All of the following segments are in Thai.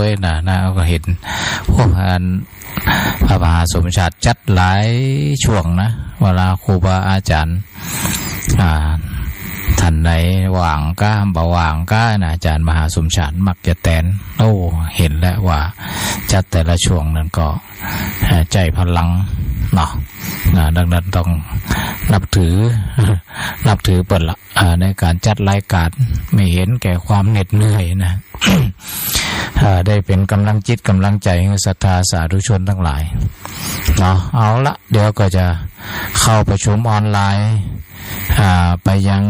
ด้วยนะก็เห็นพวกพระมหาสมชาติจัดหลายช่วงนะเวลาครูบาอาจารย์ท่านไหนว่างก้าบ่ว่างก้านะอาจารย์มหาสมชาติมักจะแตนเห็นแล้วว่าจัดแต่ละช่วงนั้นก็ใจพลังเนาะดังนั้นต้องนับถือเปิดละในการจัดรายการไม่เห็นแก่ความเหน็ดเหนื่อยนะ ได้เป็นกำลังจิตกำลังใจให้ศรัทธาสาธุชนทั้งหลายเนาะเอาละเดี๋ยวก็จะเข้าประชุมออนไลน์ไปยัง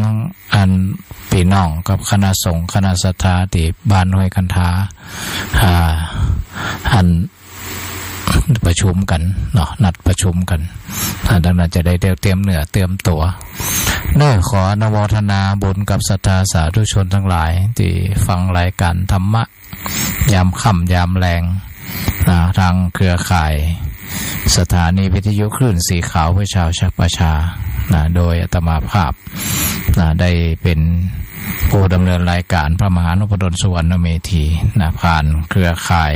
พี่น้องกับคณะสงฆ์คณะศรัทธาที่บ้านห้วยคันธาประชุมกันเนาะนัดประชุมกันดังนั้นจะได้เตรียมเนื้อเตรียมตัวขออนุโมทนาบุญกับศรัทธาสาธุชนทั้งหลายที่ฟังรายการธรรมะยามค่ำยามแรงทางเครือข่ายสถานีวิทยุคลื่นสีขาวเพื่อชาวชักประชาโดยอาตมาภาพได้เป็นผู้ดำเนินรายการพระมหานพดลสุวรรณเมธีผ่านเครือข่าย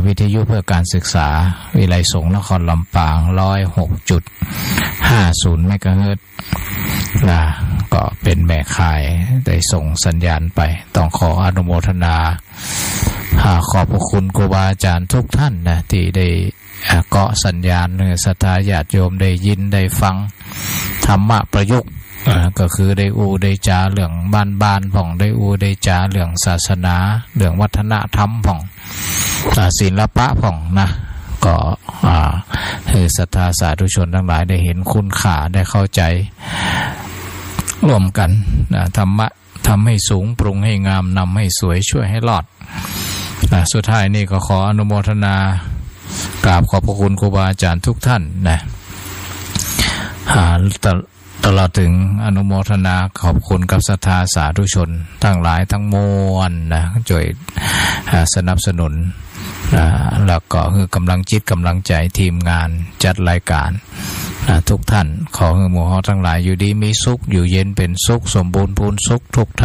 วิทยุเพื่อการศึกษาวิไลสงฆ์นครลำปาง 106.50 เมกะเฮิรตซ์ก็เป็นแม่ข่ายได้ส่งสัญญาณไปต้องขออนุโมทนาขอบพระคุณครูบาอาจารย์ทุกท่านนะที่ได้เกาะสัญญาณศรัทธาญาติโยมได้ยินได้ฟังธรรมะประยุกต์ก็คือได้ได้จาเรื่องบ้านผ่องได้ได้จาเรื่องศาสนาเรื่องวัฒนธรรมผ่องศิลปะผ่องนะก็ศรัทธาสาธุชนทั้งหลายได้เห็นคุณค่าได้เข้าใจร่วมกันธรรมะทำให้สูงปรุงให้งามนำให้สวยช่วยให้รอดสุดท้ายนี่ก็ขออนุโมทนากราบขอบพระคุณครูบาอาจารย์ทุกท่านนะตลอดถึงอนุโมทนาขอบคุณกับศรัทธาสาธุชนทั้งหลายทั้งมวลนะช่วยสนับสนุนแล้วก็คือกำลังจิตกำลังใจทีมงานจัดรายการทุกท่านขอให้หมู่เฮาทั้งหลายอยู่ดีมีสุขอยู่เย็นเป็นสุขสมบูรณ์พูนสุขทุกท่าน